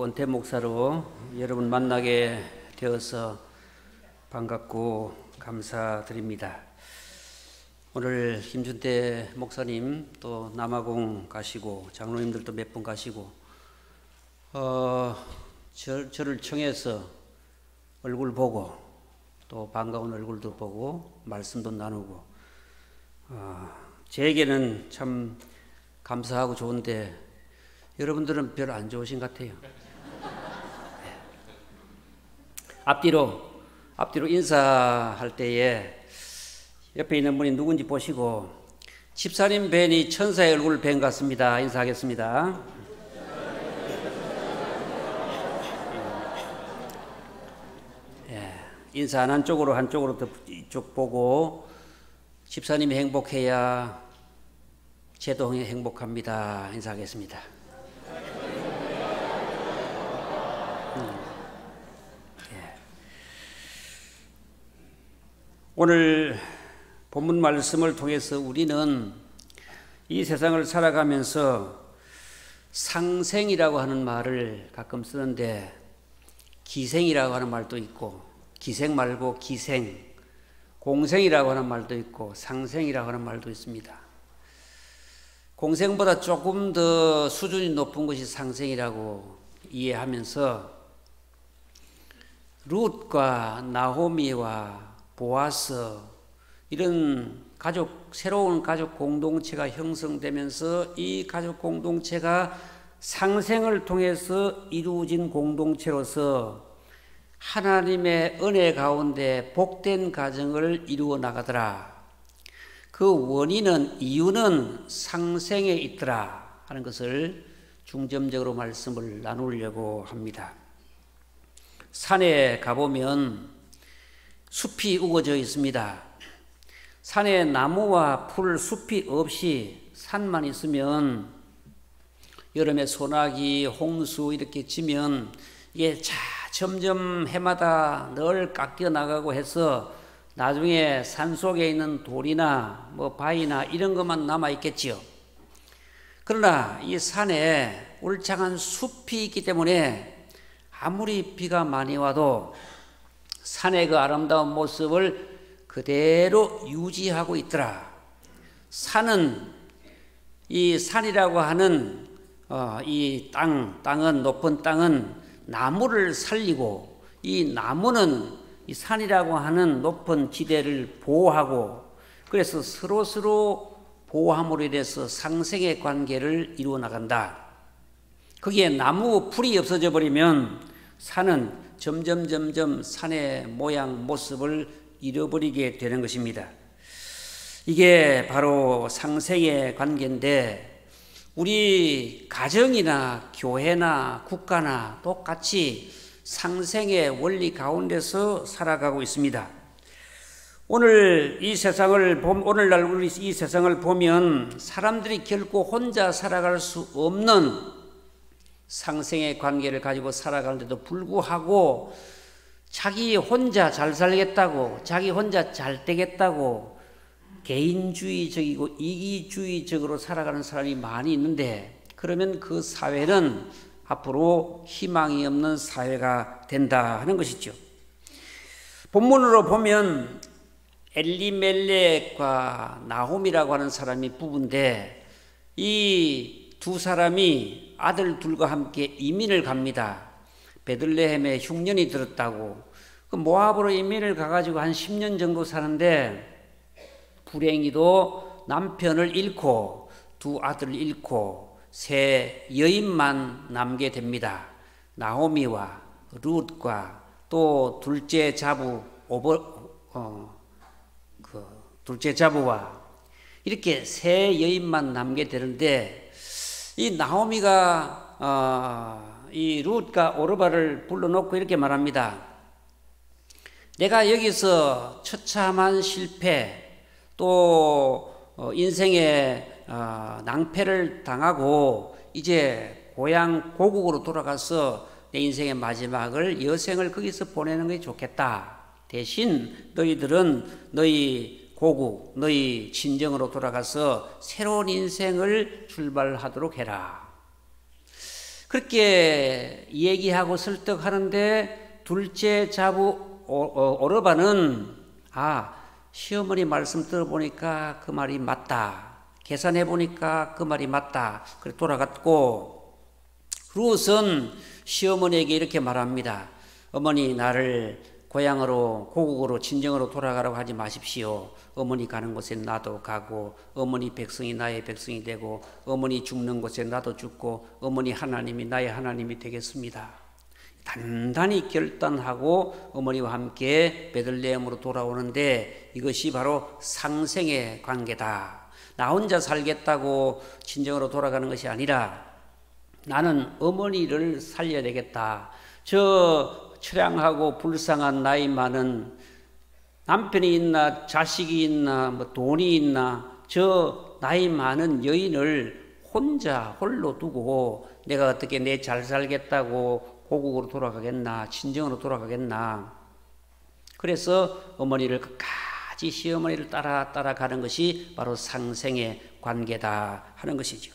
원태 목사로 여러분 만나게 되어서 반갑고 감사드립니다. 오늘 김준태 목사님 또 남아공 가시고 장로님들도 몇 분 가시고 저를 청해서 얼굴 보고 또 반가운 얼굴도 보고 말씀도 나누고 제게는 참 감사하고 좋은데 여러분들은 별로 안 좋으신 것 같아요. 앞뒤로 인사할 때에 옆에 있는 분이 누군지 보시고 집사님 뵈니 천사의 얼굴을 뵌 것 같습니다. 인사하겠습니다. 인사 안 한 쪽으로 한쪽으로 더 이쪽 보고 집사님이 행복해야 제도 행복합니다. 인사하겠습니다. 오늘 본문 말씀을 통해서 우리는 이 세상을 살아가면서 상생이라고 하는 말을 가끔 쓰는데 기생이라고 하는 말도 있고 기생 말고 기생, 공생이라고 하는 말도 있고 상생이라고 하는 말도 있습니다. 공생보다 조금 더 수준이 높은 것이 상생이라고 이해하면서 룻과 나호미와 보아스 이런 새로운 가족 공동체가 형성되면서 이 가족 공동체가 상생을 통해서 이루어진 공동체로서 하나님의 은혜 가운데 복된 가정을 이루어 나가더라. 그 이유는 상생에 있더라 하는 것을 중점적으로 말씀을 나누려고 합니다. 산에 가보면 숲이 우거져 있습니다. 산에 나무와 풀, 숲이 없이 산만 있으면 여름에 소나기, 홍수 이렇게 치면 이게 점점 해마다 늘 깎여 나가고 해서 나중에 산 속에 있는 돌이나 바위나 이런 것만 남아 있겠지요. 그러나 이 산에 울창한 숲이 있기 때문에 아무리 비가 많이 와도 산의 그 아름다운 모습을 그대로 유지하고 있더라. 이 산이라고 하는 이 땅은 높은 땅은 나무를 살리고 이 나무는 이 산이라고 하는 높은 지대를 보호하고 그래서 서로 보호함으로 인해서 상생의 관계를 이루어 나간다. 거기에 나무 풀이 없어져 버리면 산은 점점 산의 모양 모습을 잃어버리게 되는 것입니다. 이게 바로 상생의 관계인데 우리 가정이나 교회나 국가나 똑같이 상생의 원리 가운데서 살아가고 있습니다. 오늘날 우리 이 세상을 보면 사람들이 결코 혼자 살아갈 수 없는 상생의 관계를 가지고 살아가는데도 불구하고 자기 혼자 잘 살겠다고, 자기 혼자 잘 되겠다고 개인주의적이고 이기주의적으로 살아가는 사람이 많이 있는데 그러면 그 사회는 앞으로 희망이 없는 사회가 된다 하는 것이죠. 본문으로 보면 엘리멜렉과 나홈이라고 하는 사람이 부부인데 이 두 사람이 아들 둘과 함께 이민을 갑니다. 베들레헴에 흉년이 들었다고 그 모압으로 이민을 가가지고 한 10년 정도 사는데 불행히도 남편을 잃고 두 아들을 잃고 세 여인만 남게 됩니다. 나호미와 룻과 또 둘째 자부와 이렇게 세 여인만 남게 되는데 이 나호미가 이 룻과 오르바를 불러놓고 이렇게 말합니다. 내가 여기서 처참한 실패 또 인생의 낭패를 당하고 이제 고향 고국으로 돌아가서 내 인생의 마지막을 여생을 거기서 보내는 것이 좋겠다. 대신 너희들은 너희 고국, 너희 친정으로 돌아가서 새로운 인생을 출발하도록 해라. 그렇게 얘기하고 설득하는데 둘째 자부 오르바는 시어머니 말씀 들어보니까 그 말이 맞다. 계산해 보니까 그 말이 맞다. 그래 돌아갔고, 룻은 시어머니에게 이렇게 말합니다. 어머니, 나를 고향으로, 고국으로, 친정으로 돌아가라고 하지 마십시오. 어머니 가는 곳에 나도 가고, 어머니 백성이 나의 백성이 되고, 어머니 죽는 곳에 나도 죽고, 어머니 하나님이 나의 하나님이 되겠습니다. 단단히 결단하고 어머니와 함께 베들레헴으로 돌아오는데, 이것이 바로 상생의 관계다. 나 혼자 살겠다고 친정으로 돌아가는 것이 아니라 나는 어머니를 살려야 되겠다. 저 처량하고 불쌍한 나이 많은 남편이 있나 자식이 있나 뭐 돈이 있나 저 나이 많은 여인을 혼자 홀로 두고 내가 어떻게 내 잘 살겠다고 고국으로 돌아가겠나, 친정으로 돌아가겠나. 그래서 어머니를 끝까지 시어머니를 따라가는 것이 바로 상생의 관계다 하는 것이죠.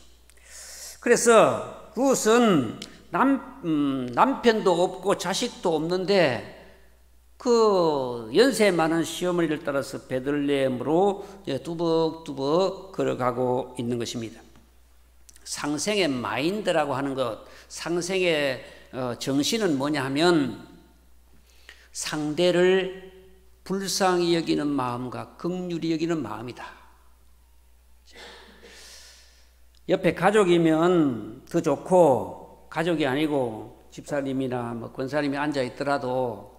그래서 룻은 남편도 없고 자식도 없는데 그 연세 많은 시어머니를 따라서 베들레헴으로 뚜벅뚜벅 걸어가고 있는 것입니다. 상생의 마인드라고 하는 것, 상생의 정신은 뭐냐 하면 상대를 불쌍히 여기는 마음과 긍휼히 여기는 마음이다. 옆에 가족이면 더 좋고, 가족이 아니고 집사님이나 뭐 권사님이 앉아 있더라도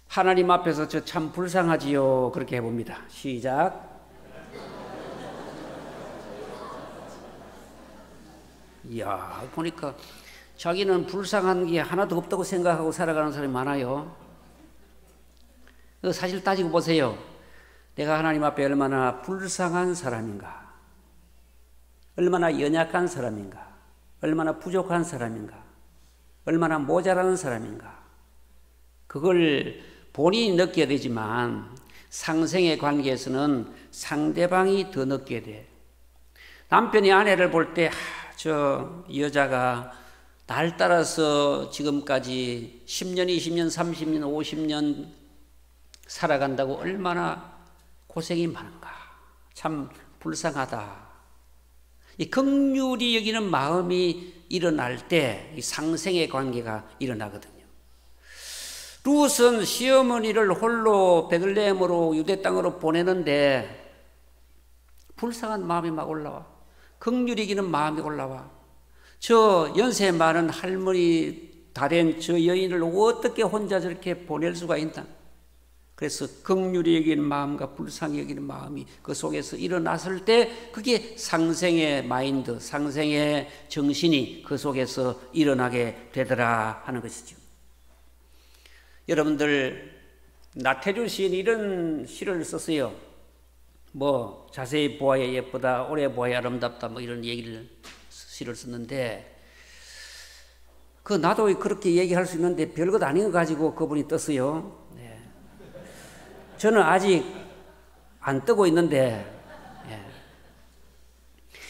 하나님 앞에서 저 참 불쌍하지요. 그렇게 해봅니다. 시작. 이야, 보니까 자기는 불쌍한 게 하나도 없다고 생각하고 살아가는 사람이 많아요. 사실 따지고 보세요. 내가 하나님 앞에 얼마나 불쌍한 사람인가, 얼마나 연약한 사람인가, 얼마나 부족한 사람인가, 얼마나 모자라는 사람인가. 그걸 본인이 느껴야 되지만 상생의 관계에서는 상대방이 더 느껴야 돼. 남편이 아내를 볼 때 저 여자가 날 따라서 지금까지 10년, 20년, 30년, 50년 살아간다고 얼마나 고생이 많은가. 참 불쌍하다. 이 긍휼히 여기는 마음이 일어날 때 이 상생의 관계가 일어나거든요. 룻은 시어머니를 홀로 베들레헴으로 유대 땅으로 보내는데 불쌍한 마음이 막 올라와. 긍휼히 여기는 마음이 올라와. 저 연세 많은 할머니 다 된 저 여인을 어떻게 혼자 저렇게 보낼 수가 있나. 그래서 긍휼히 여기는 마음과 불쌍히 여기는 마음이 그 속에서 일어났을 때 그게 상생의 마인드, 상생의 정신이 그 속에서 일어나게 되더라 하는 것이죠. 여러분들, 나태주 시인이 이런 시를 썼어요. 뭐 자세히 보아야 예쁘다, 오래 보아야 아름답다, 뭐 이런 얘기를 시를 썼는데, 그 나도 그렇게 얘기할 수 있는데 별것 아닌 거 가지고 그분이 떴어요. 네. 저는 아직 안 뜨고 있는데, 예.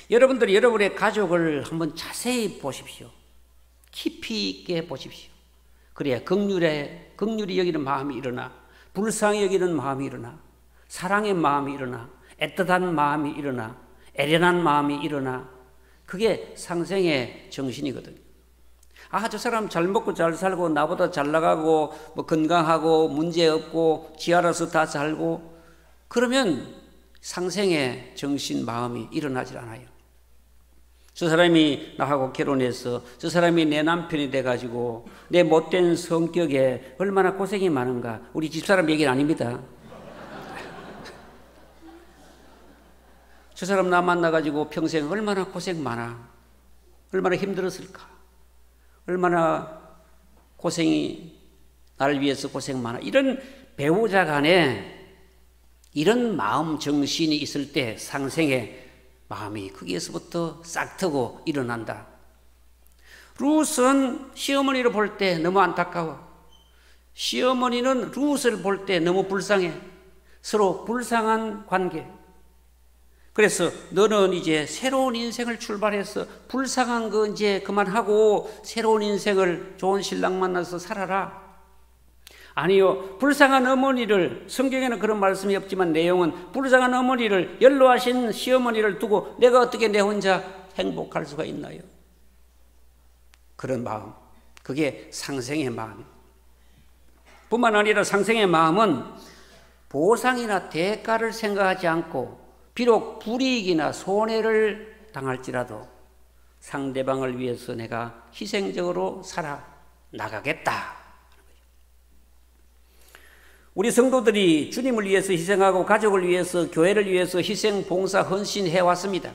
여러분들이 여러분의 가족을 한번 자세히 보십시오. 깊이 있게 보십시오. 그래야 긍휼히 여기는 마음이 일어나, 불쌍히 여기는 마음이 일어나, 사랑의 마음이 일어나, 애틋한 마음이 일어나, 애련한 마음이 일어나. 그게 상생의 정신이거든요. 저 사람 잘 먹고 잘 살고 나보다 잘 나가고 뭐 건강하고 문제 없고 지 알아서 다 살고, 그러면 상생의 정신 마음이 일어나질 않아요. 저 사람이 나하고 결혼해서 저 사람이 내 남편이 돼가지고 내 못된 성격에 얼마나 고생이 많은가. 우리 집사람 얘기는 아닙니다. 저 사람 나 만나가지고 평생 얼마나 고생 많아, 얼마나 힘들었을까, 얼마나 고생이 나를 위해서 고생 많아. 이런 배우자 간에 이런 마음 정신이 있을 때 상생의 마음이 거기에서부터 싹 트고 일어난다. 룻은 시어머니를 볼 때 너무 안타까워. 시어머니는 룻을 볼 때 너무 불쌍해. 서로 불쌍한 관계. 그래서 너는 이제 새로운 인생을 출발해서 불쌍한 거 이제 그만하고 새로운 인생을 좋은 신랑 만나서 살아라. 아니요, 불쌍한 어머니를, 성경에는 그런 말씀이 없지만 내용은 불쌍한 어머니를, 연로하신 시어머니를 두고 내가 어떻게 내 혼자 행복할 수가 있나요? 그런 마음, 그게 상생의 마음입니다. 뿐만 아니라 상생의 마음은 보상이나 대가를 생각하지 않고 비록 불이익이나 손해를 당할지라도 상대방을 위해서 내가 희생적으로 살아나가겠다. 우리 성도들이 주님을 위해서 희생하고 가족을 위해서, 교회를 위해서 희생, 봉사, 헌신해 왔습니다.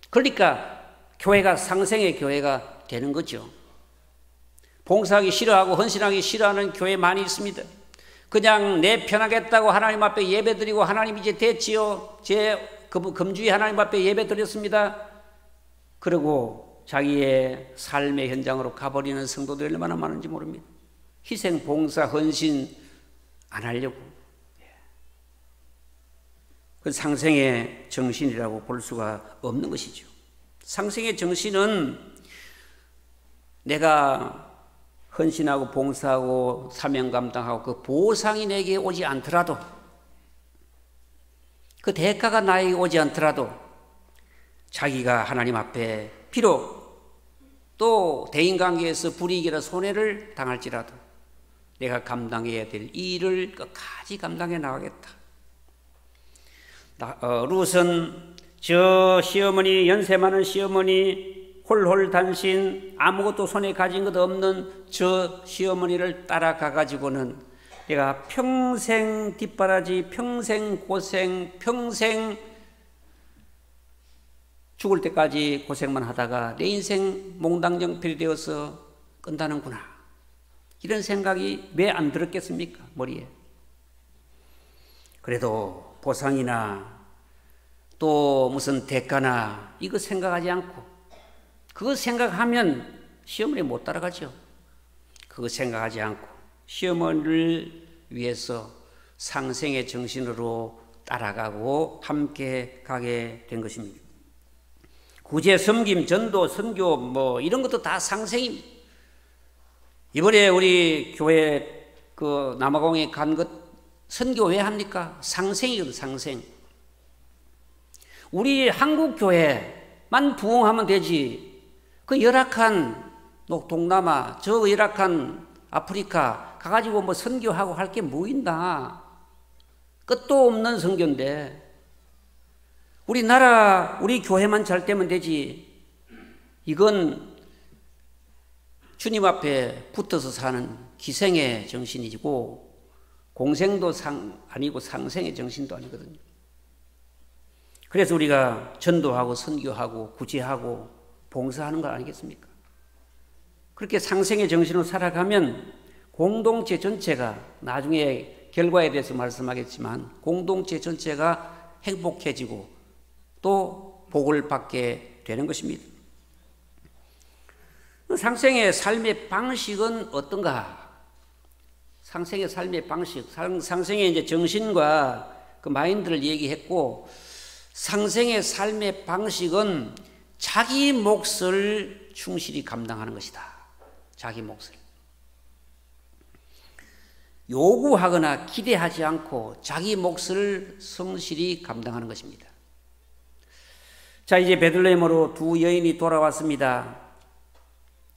그러니까 교회가 상생의 교회가 되는 거죠. 봉사하기 싫어하고 헌신하기 싫어하는 교회 많이 있습니다. 그냥 내 편하겠다고 하나님 앞에 예배드리고 하나님 이제 됐지요. 제 금주에 하나님 앞에 예배드렸습니다. 그리고 자기의 삶의 현장으로 가버리는 성도들이 얼마나 많은지 모릅니다. 희생, 봉사, 헌신 안 하려고. 그 상생의 정신이라고 볼 수가 없는 것이죠. 상생의 정신은 내가 헌신하고 봉사하고 사명 감당하고 그 보상이 내게 오지 않더라도, 그 대가가 나에게 오지 않더라도 자기가 하나님 앞에 비록 또 대인관계에서 불이익이나 손해를 당할지라도 내가 감당해야 될 일을 끝까지 감당해 나가겠다. 룻은 저 시어머니, 연세 많은 시어머니, 홀홀 단신, 아무것도 손에 가진 것 없는 저 시어머니를 따라가 가지고는 내가 평생 뒷바라지, 평생 고생, 평생 죽을 때까지 고생만 하다가 내 인생 몽당정필이 되어서 끝나는구나. 이런 생각이 왜 안 들었겠습니까? 머리에. 그래도 보상이나 또 무슨 대가나 이거 생각하지 않고, 그거 생각하면 시어머니 못 따라가죠. 그거 생각하지 않고 시어머니를 위해서 상생의 정신으로 따라가고 함께 가게 된 것입니다. 구제, 섬김, 전도, 선교 뭐 이런 것도 다 상생입니다. 이번에 우리 교회 그 남아공에 간 것 선교 왜 합니까? 상생이거든, 상생. 우리 한국 교회만 부흥하면 되지. 그 열악한 동남아, 저 열악한 아프리카 가가지고 뭐 선교하고 할 게 뭐 있나? 끝도 없는 선교인데 우리나라, 우리 교회만 잘 되면 되지. 이건 주님 앞에 붙어서 사는 기생의 정신이고 공생도 아니고 상생의 정신도 아니거든요. 그래서 우리가 전도하고 선교하고 구제하고 봉사하는 거 아니겠습니까? 그렇게 상생의 정신으로 살아가면 공동체 전체가, 나중에 결과에 대해서 말씀하겠지만 공동체 전체가 행복해지고 또 복을 받게 되는 것입니다. 상생의 삶의 방식은 어떤가? 상생의 삶의 방식, 상생의 이제 정신과 그 마인드를 얘기했고, 상생의 삶의 방식은 자기 몫을 충실히 감당하는 것이다. 자기 몫을. 요구하거나 기대하지 않고 자기 몫을 성실히 감당하는 것입니다. 자, 이제 베들레헴으로 두 여인이 돌아왔습니다.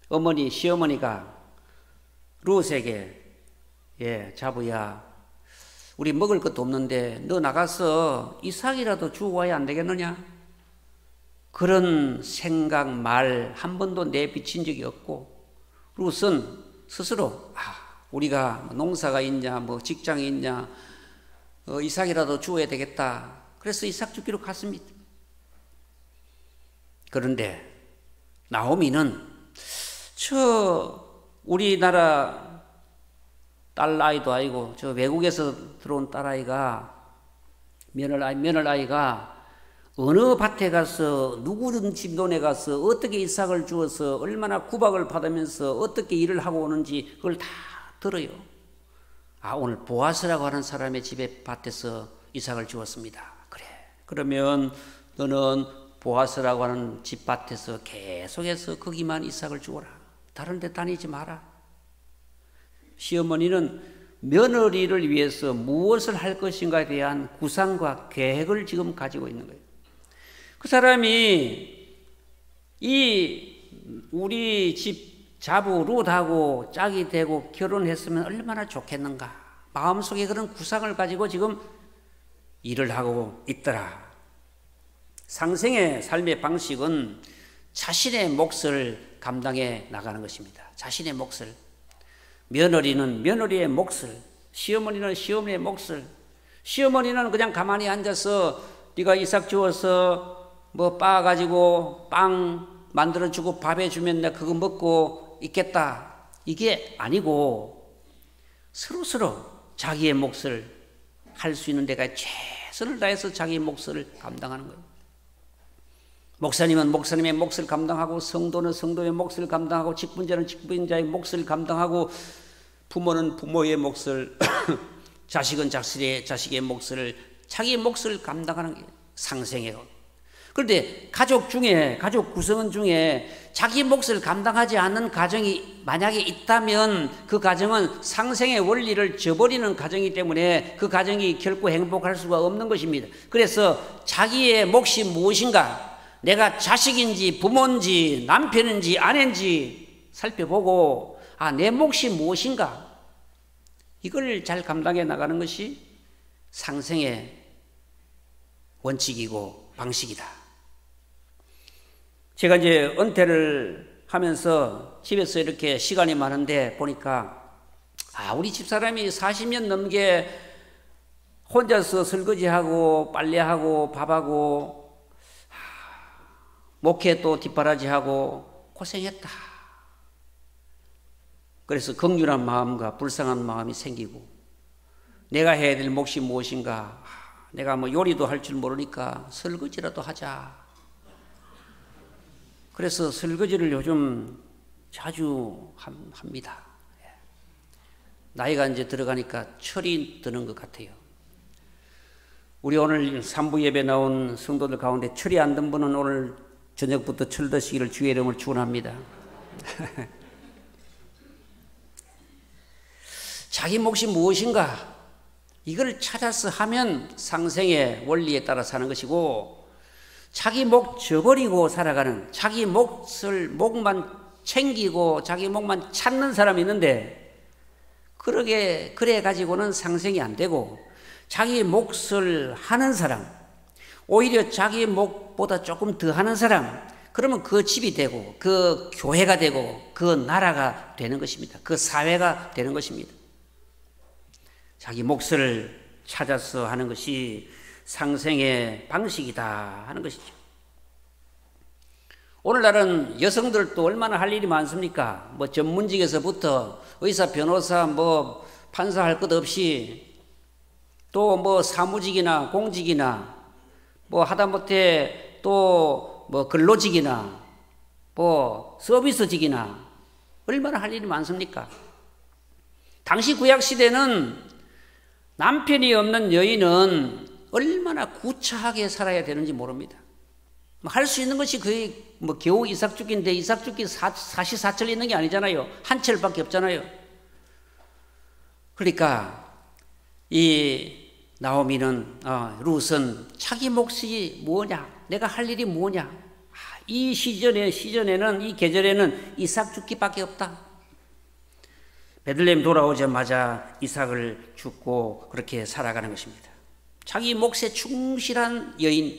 어머니, 시어머니가 룻에게, 자부야, 우리 먹을 것도 없는데 너 나가서 이삭이라도 주고 와야 안 되겠느냐? 그런 생각, 말 한 번도 내비친 적이 없고, 룻은 스스로 우리가 농사가 있냐, 뭐 직장이 있냐, 이삭이라도 주어야 되겠다. 그래서 이삭 주기로 갔습니다. 그런데 나오미는 우리나라 딸아이도 아니고 저 외국에서 들어온 딸아이가, 며느라이가 어느 밭에 가서 누구든 집 논에 가서 어떻게 이삭을 주어서 얼마나 구박을 받으면서 어떻게 일을 하고 오는지 그걸 다 들어요. 오늘 보아스라고 하는 사람의 집에 밭에서 이삭을 주었습니다. 그래, 그러면 너는 보아스라고 하는 집밭에서 계속해서 거기만 이삭을 주어라. 다른 데 다니지 마라. 시어머니는 며느리를 위해서 무엇을 할 것인가에 대한 구상과 계획을 지금 가지고 있는 거예요. 그 사람이 우리 집 자부 룻하고 짝이 되고 결혼했으면 얼마나 좋겠는가. 마음속에 그런 구상을 가지고 지금 일을 하고 있더라. 상생의 삶의 방식은 자신의 몫을 감당해 나가는 것입니다. 자신의 몫을. 며느리는 며느리의 몫을, 시어머니는 시어머니의 몫을. 시어머니는 그냥 가만히 앉아서 네가 이삭 주어서 뭐 빻아가지고 빵 만들어주고 밥 해주면 내가 그거 먹고 있겠다. 이게 아니고 서로 자기의 몫을 할 수 있는 데가 최선을 다해서 자기의 몫을 감당하는 거예요. 목사님은 목사님의 몫을 감당하고, 성도는 성도의 몫을 감당하고, 직분자는 직분자의 몫을 감당하고, 부모는 부모의 몫을 자식은 자식의 몫을, 자기의 몫을 감당하는 게 상생이에요. 그런데 가족 구성원 중에 자기 몫을 감당하지 않는 가정이 만약에 있다면 그 가정은 상생의 원리를 저버리는 가정이기 때문에 그 가정이 결코 행복할 수가 없는 것입니다. 그래서 자기의 몫이 무엇인가, 내가 자식인지 부모인지 남편인지 아내인지 살펴보고 내 몫이 무엇인가, 이걸 잘 감당해 나가는 것이 상생의 원칙이고 방식이다. 제가 이제 은퇴를 하면서 집에서 이렇게 시간이 많은데 보니까 우리 집사람이 40년 넘게 혼자서 설거지하고 빨래하고 밥하고 목회 또 뒷바라지하고 고생했다. 그래서 긍휼한 마음과 불쌍한 마음이 생기고, 내가 해야 될 몫이 무엇인가, 내가 뭐 요리도 할 줄 모르니까 설거지라도 하자. 그래서 설거지를 요즘 자주 합니다. 나이가 이제 들어가니까 철이 드는 것 같아요. 우리 오늘 3부 예배 나온 성도들 가운데 철이 안 든 분은 오늘 저녁부터 철 드시기를 주의 이름을 축원합니다. 자기 몫이 무엇인가, 이걸 찾아서 하면 상생의 원리에 따라 사는 것이고, 자기 몫 저버리고 살아가는, 자기 목만 챙기고 자기 목만 찾는 사람이 있는데, 그래 가지고는 상생이 안 되고, 자기 몫을 하는 사람, 오히려 자기 몫보다 조금 더 하는 사람, 그러면 그 집이 되고 그 교회가 되고 그 나라가 되는 것입니다. 그 사회가 되는 것입니다. 자기 몫을 찾아서 하는 것이 상생의 방식이다 하는 것이죠. 오늘날은 여성들도 얼마나 할 일이 많습니까? 뭐 전문직에서부터 의사, 변호사, 뭐 판사 할 것 없이 또 뭐 사무직이나 공직이나 뭐 하다못해 또 뭐 근로직이나 뭐 서비스직이나 얼마나 할 일이 많습니까? 당시 구약시대는 남편이 없는 여인은 얼마나 구차하게 살아야 되는지 모릅니다. 할 수 있는 것이 거의 뭐 겨우 이삭죽기인데, 이삭죽기 사시사철 있는 게 아니잖아요. 한 철밖에 없잖아요. 그러니까 이 나오미는 룻은 자기 몫이 뭐냐, 내가 할 일이 뭐냐, 이 시전에는, 이 계절에는 이삭 죽기밖에 없다. 베들레헴 돌아오자마자 이삭을 죽고 그렇게 살아가는 것입니다. 자기 몫에 충실한 여인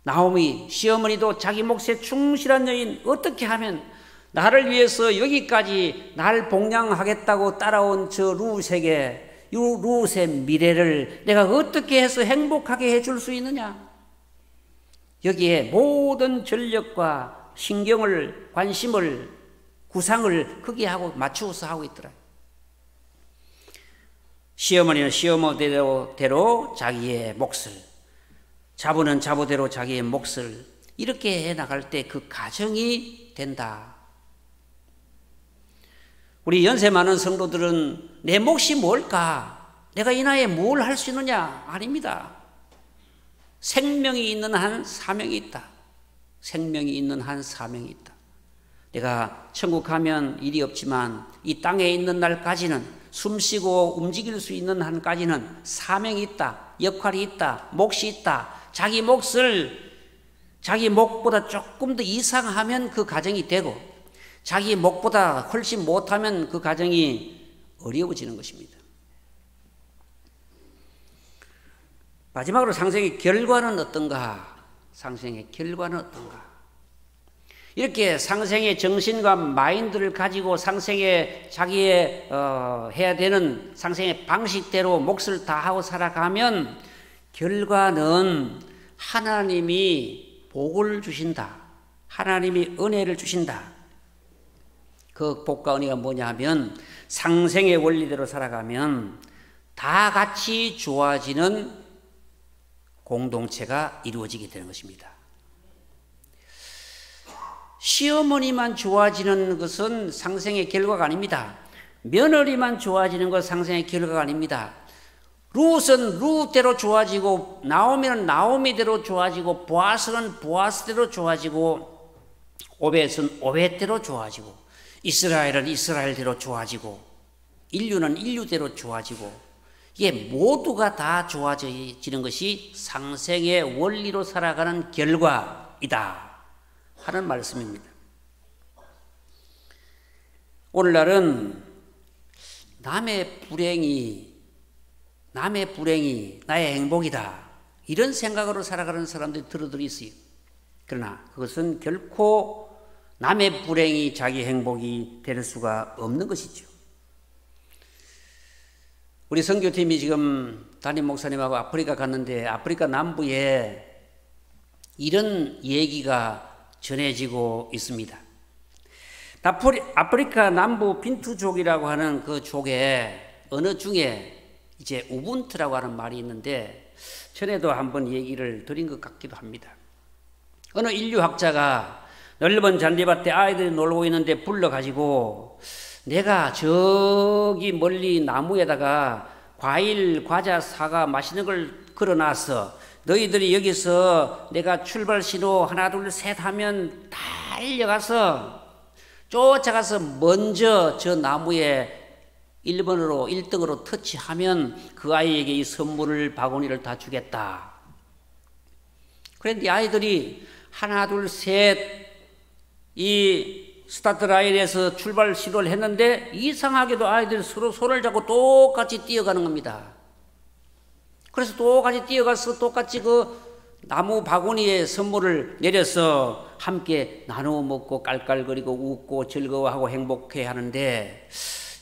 나오미, 시어머니도 자기 몫에 충실한 여인, 어떻게 하면 나를 위해서 여기까지 날 복양하겠다고 따라온 저 룻의 미래를 내가 어떻게 해서 행복하게 해줄 수 있느냐, 여기에 모든 전력과 신경을, 관심을, 구상을 거기에 하고 맞추어서 하고 있더라. 시어머니는 시어머니대로 자기의 몫을, 자부는 자부대로 자기의 몫을 이렇게 해나갈 때 그 가정이 된다. 우리 연세 많은 성도들은 내 몫이 뭘까? 내가 이 나이에 뭘 할 수 있느냐? 아닙니다. 생명이 있는 한 사명이 있다. 생명이 있는 한 사명이 있다. 내가 천국 가면 일이 없지만 이 땅에 있는 날까지는 숨쉬고 움직일 수 있는 한까지는 사명이 있다. 역할이 있다. 몫이 있다. 자기 몫을 자기 몫보다 조금 더 이상하면 그 가정이 되고 자기 몫보다 훨씬 못하면 그 가정이 어려워지는 것입니다. 마지막으로 상생의 결과는 어떤가? 상생의 결과는 어떤가? 이렇게 상생의 정신과 마인드를 가지고 상생의 자기의 해야 되는 상생의 방식대로 몫을 다하고 살아가면 결과는 하나님이 복을 주신다. 하나님이 은혜를 주신다. 그 복과 은혜가 뭐냐 하면 상생의 원리대로 살아가면 다 같이 좋아지는 공동체가 이루어지게 되는 것입니다. 시어머니만 좋아지는 것은 상생의 결과가 아닙니다. 며느리만 좋아지는 것은 상생의 결과가 아닙니다. 룻은 룻대로 좋아지고 나오미는 나오미대로 좋아지고 보아스는 보아스대로 좋아지고 오벳은 오벳대로 좋아지고 이스라엘은 이스라엘대로 좋아지고 인류는 인류대로 좋아지고 이게 모두가 다 좋아지는 것이 상생의 원리로 살아가는 결과이다 하는 말씀입니다. 오늘날은 남의 불행이 나의 행복이다 이런 생각으로 살아가는 사람들이 들어들어 있어요. 그러나 그것은 결코 남의 불행이 자기 행복이 될 수가 없는 것이죠. 우리 선교팀이 지금 담임 목사님하고 아프리카 갔는데 아프리카 남부에 이런 얘기가 전해지고 있습니다. 아프리카 남부 빈투족이라고 하는 그 족의 어느 중에 이제 우분투라고 하는 말이 있는데 전에도 한번 얘기를 드린 것 같기도 합니다. 어느 인류학자가 넓은 잔디밭에 아이들이 놀고 있는데 불러가지고 내가 저기 멀리 나무에다가 과일, 과자, 사과 맛있는 걸 걸어놨어. 너희들이 여기서 내가 출발 신호 하나 둘 셋 하면 달려가서 쫓아가서 먼저 저 나무에 1번으로 1등으로 터치하면 그 아이에게 이 선물을 바구니를 다 주겠다. 그런데 아이들이 하나 둘 셋 이 스타트 라인에서 출발 시도를 했는데 이상하게도 아이들이 서로 손을 잡고 똑같이 뛰어가는 겁니다. 그래서 똑같이 뛰어가서 똑같이 그 나무 바구니에 선물을 내려서 함께 나누어 먹고 깔깔거리고 웃고 즐거워하고 행복해 하는데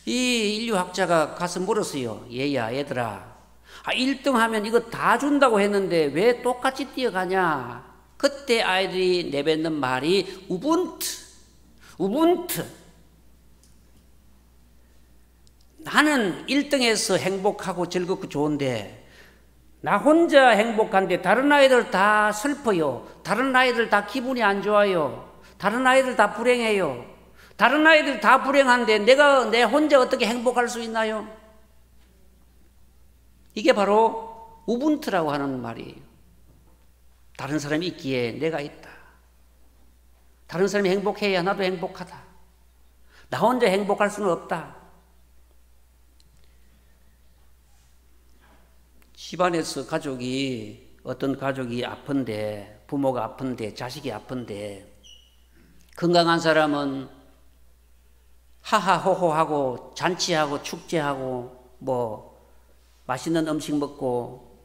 이 인류학자가 가서 물었어요. 얘야 얘들아 1등 하면 이거 다 준다고 했는데 왜 똑같이 뛰어가냐. 그때 아이들이 내뱉는 말이 우분투. 나는 1등해서 행복하고 즐겁고 좋은데 나 혼자 행복한데 다른 아이들 다 슬퍼요. 다른 아이들 다 기분이 안 좋아요. 다른 아이들 다 불행해요. 다른 아이들 다 불행한데 내 혼자 어떻게 행복할 수 있나요? 이게 바로 우분투라고 하는 말이에요. 다른 사람이 있기에 내가 있다. 다른 사람이 행복해야 나도 행복하다. 나 혼자 행복할 수는 없다. 집안에서 어떤 가족이 아픈데, 부모가 아픈데, 자식이 아픈데, 건강한 사람은 하하호호하고 잔치하고 축제하고 맛있는 음식 먹고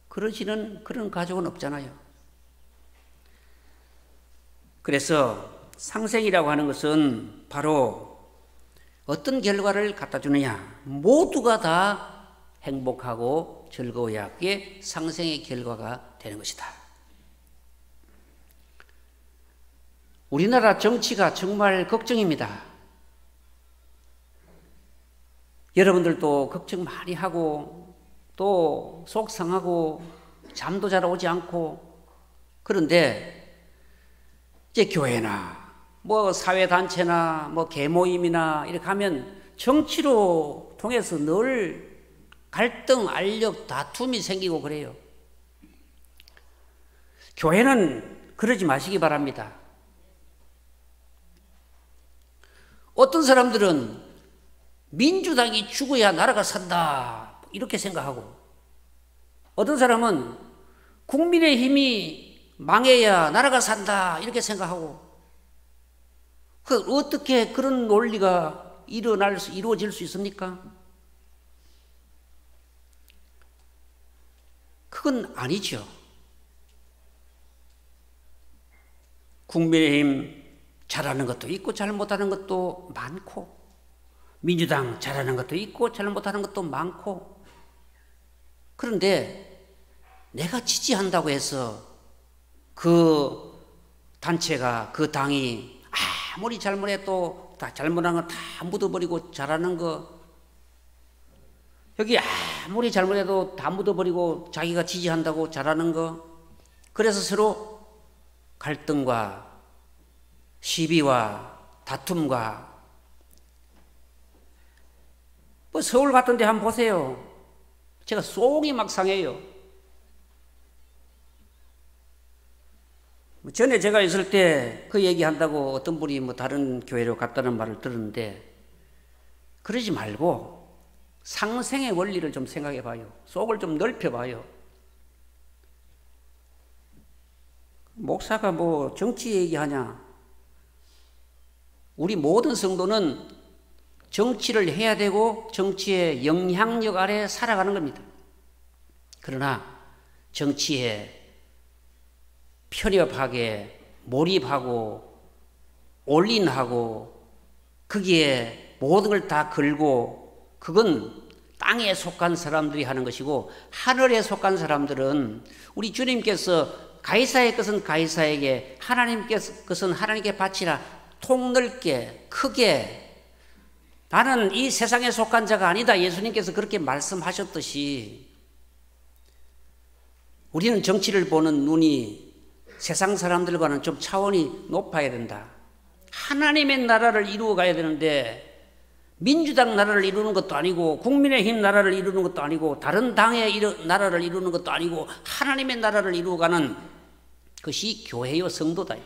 그러시는 그런 가족은 없잖아요. 그래서 상생이라고 하는 것은 바로 어떤 결과를 갖다 주느냐. 모두가 다 행복하고 즐거워야 하기에 상생의 결과가 되는 것이다. 우리나라 정치가 정말 걱정입니다. 여러분들도 걱정 많이 하고 또 속상하고 잠도 잘 오지 않고 그런데 이제 교회나 사회단체나 계모임이나 이렇게 하면 정치로 통해서 늘 갈등, 알력, 다툼이 생기고 그래요. 교회는 그러지 마시기 바랍니다. 어떤 사람들은 민주당이 죽어야 나라가 산다 이렇게 생각하고, 어떤 사람은 국민의힘이 망해야 나라가 산다 이렇게 생각하고, 어떻게 그런 논리가 이루어질 수 있습니까? 그건 아니죠. 국민의힘 잘하는 것도 있고 잘못하는 것도 많고, 민주당 잘하는 것도 있고 잘못하는 것도 많고, 그런데 내가 지지한다고 해서 그 단체가, 그 당이 아무리 잘못해도 다 잘못한 거 다 묻어버리고 잘하는 거, 여기 아무리 잘못해도 다 묻어버리고 자기가 지지한다고 잘하는 거, 그래서 서로 갈등과 시비와 다툼과, 뭐 서울 같은 데 한번 보세요. 제가 속이 막 상해요. 전에 제가 있을 때 그 얘기한다고 어떤 분이 뭐 다른 교회로 갔다는 말을 들었는데, 그러지 말고 상생의 원리를 좀 생각해 봐요. 속을 좀 넓혀 봐요. 목사가 뭐 정치 얘기하냐? 우리 모든 성도는 정치를 해야 되고 정치의 영향력 아래 살아가는 겁니다. 그러나 정치에 편협하게 몰입하고 올인하고 거기에 모든 걸 다 걸고, 그건 땅에 속한 사람들이 하는 것이고, 하늘에 속한 사람들은 우리 주님께서 가이사의 것은 가이사에게, 하나님께서 것은 하나님께 바치라, 통넓게 크게, 나는 이 세상에 속한 자가 아니다, 예수님께서 그렇게 말씀하셨듯이, 우리는 정치를 보는 눈이 세상 사람들과는 좀 차원이 높아야 된다. 하나님의 나라를 이루어 가야 되는데, 민주당 나라를 이루는 것도 아니고 국민의힘 나라를 이루는 것도 아니고 다른 당의 나라를 이루는 것도 아니고 하나님의 나라를 이루어가는 것이 교회요 성도다.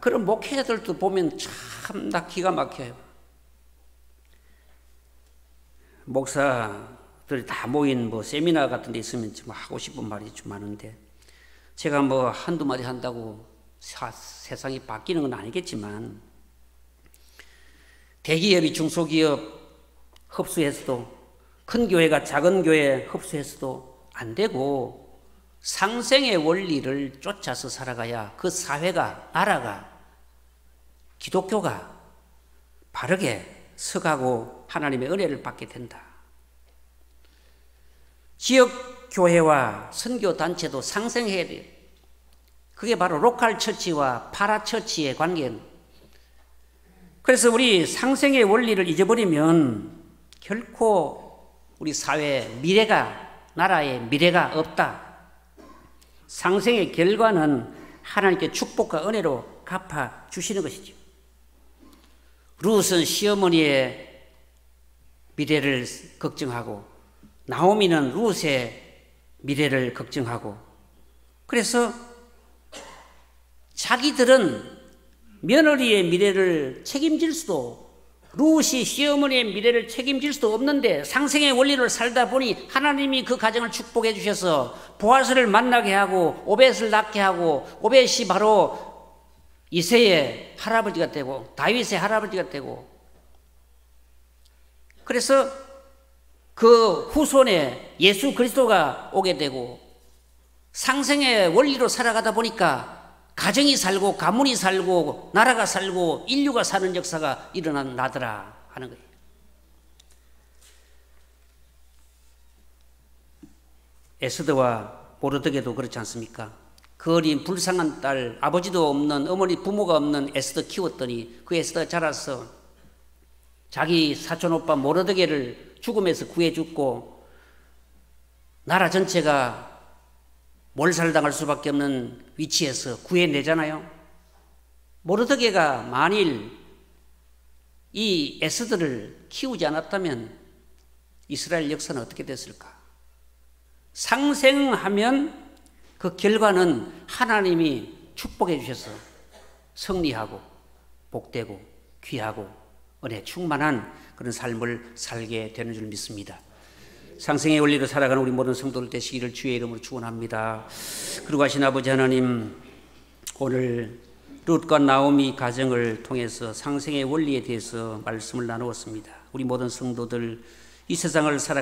그런 목회자들도 보면 참나 기가 막혀요. 목사들이 다 모인 뭐 세미나 같은 데 있으면 좀 하고 싶은 말이 좀 많은데, 제가 뭐 한두 마디 한다고 세상이 바뀌는 건 아니겠지만, 대기업이 중소기업 흡수해서도, 큰 교회가 작은 교회 흡수해서도 안 되고, 상생의 원리를 쫓아서 살아가야 그 사회가, 나라가, 기독교가 바르게 서가고 하나님의 은혜를 받게 된다. 지역 교회와 선교 단체도 상생해야 돼요. 그게 바로 로컬 처치와 파라 처치의 관계는. 그래서 우리 상생의 원리를 잊어버리면 결코 우리 사회의 미래가, 나라의 미래가 없다. 상생의 결과는 하나님께 축복과 은혜로 갚아 주시는 것이죠. 룻은 시어머니의 미래를 걱정하고, 나오미는 룻의 미래를 걱정하고, 그래서 자기들은 며느리의 미래를 책임질 수도, 룻이 시어머니의 미래를 책임질 수도 없는데 상생의 원리를 살다 보니 하나님이 그 가정을 축복해 주셔서 보아스를 만나게 하고 오벳을 낳게 하고, 오벳이 바로 이새의 할아버지가 되고 다윗의 할아버지가 되고, 그래서 그 후손에 예수 그리스도가 오게 되고, 상생의 원리로 살아가다 보니까 가정이 살고 가문이 살고 나라가 살고 인류가 사는 역사가 일어나더라 하는 거예요. 에스더와 모르드게도 그렇지 않습니까? 그 어린 불쌍한 딸, 아버지도 없는, 어머니 부모가 없는 에스더 키웠더니 그 에스더가 자라서 자기 사촌 오빠 모르드게를 죽음에서 구해줬고, 나라 전체가 몰살당할 수밖에 없는 위치에서 구해내잖아요. 모르드게가 만일 이 에스더를 키우지 않았다면 이스라엘 역사는 어떻게 됐을까? 상생하면 그 결과는 하나님이 축복해 주셔서 승리하고 복되고 귀하고 은혜 충만한 그런 삶을 살게 되는 줄 믿습니다. 상생의 원리로 살아가는 우리 모든 성도들 되시기를 주의 이름으로 축원합니다. 그리고 하신 아버지 하나님, 오늘 룻과 나오미 가정을 통해서 상생의 원리에 대해서 말씀을 나누었습니다. 우리 모든 성도들 이 세상을 살아가